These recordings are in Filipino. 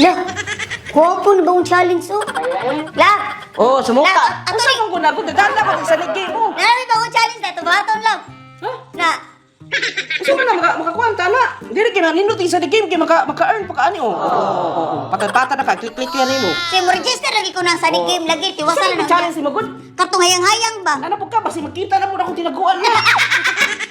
Lah, kuha po na ba ang challenge oh? Lah, Oh, sumuka. Ato Asa ni- mo guna ko daganda ko sa game mo. narami ba ang challenge na ito? Baton lang. Ha? Na, Gusto mo na makakuanta na. Dili kina ninuti sa game kay maka-earn pa kaani oh. Patata na ka click yan mo. say mo register lagi ko ng Sunny Game lagi. Tiwasan na Challenge ng si Magud. kartong hayang-hayang ba? Ano po ka basi makita na mo na akong tinaguan na.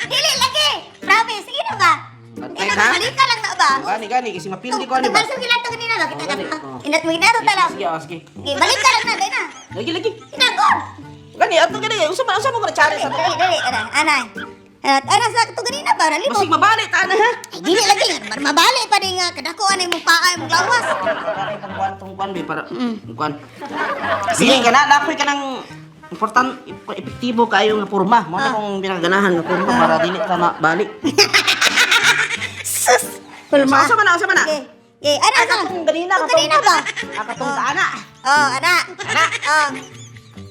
Dili lagi. Promise, sige na ba? Patay, Ina ha? ka lang na ba? Gani kasi mapindi ko ani ba. Tibalso gila to kanina ba? Kita ka. Oh. Inat mo ginato ta lang. Sige, sige. Okay, balik ka lang na, dai na. Lagi. Inagon. Gani ato gani usa mo ko na challenge ato. Dali, anay. Ana sa to ganina ba? Rali mo. Basig mabalik ta na ha. Ay, dili lagi. Mabali pa rin nga. Kadako anay mong paay mong lawas. Tungkuan be para tungkuan. Sige ka na napoy ka ng important epektibo kayo nga porma. Mo na kong binaganahan nga porma para dili ka na balik. Sus. Kulma. Asa man na? Okay. Okay, ana sa. Akatong ganina Itong ganina ba? Akatong sa ana. Oh, ana. Oh.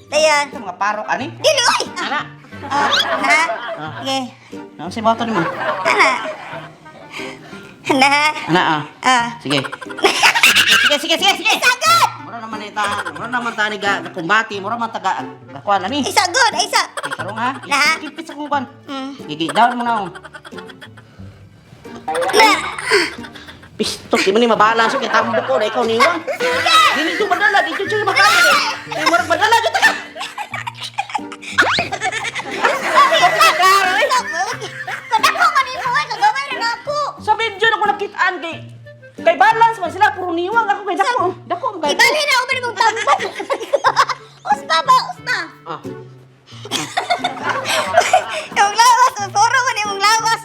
Dayan. Ito mga parok ani. Dili, oy. Ana. Oh, na. Okay. Ano si bato ni mo? Ana. Na. Ana Sige. Sige. Sagad. Mura naman ta ni kumbati, mura man taga gakuan ani. Isa good, isa. Okay, karong ha. Na. Kipit sa kuban. Mm. Gigi, down mo na ako. Na. Pistok, di mo ni mabala siya, kaya tambok ko na ikaw niwang. Dili ito madala, dito siya makaya. Ay, marag madala, dito ka. Kadako man ni mo, kagaway na ako. Sa video na ko nakitaan kay balance man sila, puro niwang ako kay dako mo kay. Ibali na ako ba mong tambok. Uspa ba, uspa. Ah, Yung lawas, puro mo ni mong lawas.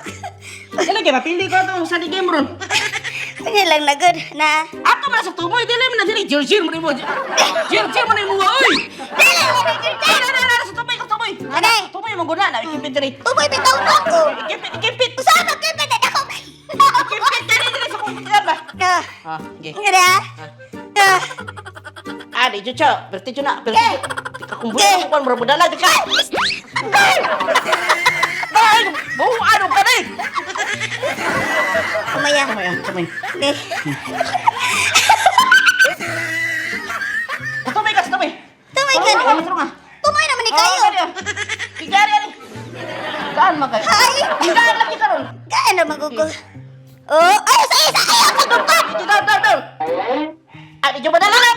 dili kay mapili ko itong sa game ron. Sige lang na good na. Ato man sa tumoy, dili mo na dili, jir mo ni mo. Jir mo ni mo, oy! Dili, dili, Ay, na, sa tumoy, ka tumoy. Aday. Tumoy mo guna na, ikipit diri. Tumoy bitaw na ako. Ikipit. Usaha ka kipit na ako. Ikipit diri sa kumputyan ba? Ah, Ah, okay. ngada. Ah. Ah, di Chucho, berarti Chuna, berarti kakumbulan ko kan berbudala di ka. Ay, bau ano ka ni? Kumaya. Kamay. Okay. Tumay kas, tumay. Tumoy ka. Tumoy naman ni kayo. Tigari ani. Gaan man kayo. Ay. Gaan lagi karon. Kaya naman gugo. Oh, ay, isa. Ayaw ka Down. Ah, di coba dalam.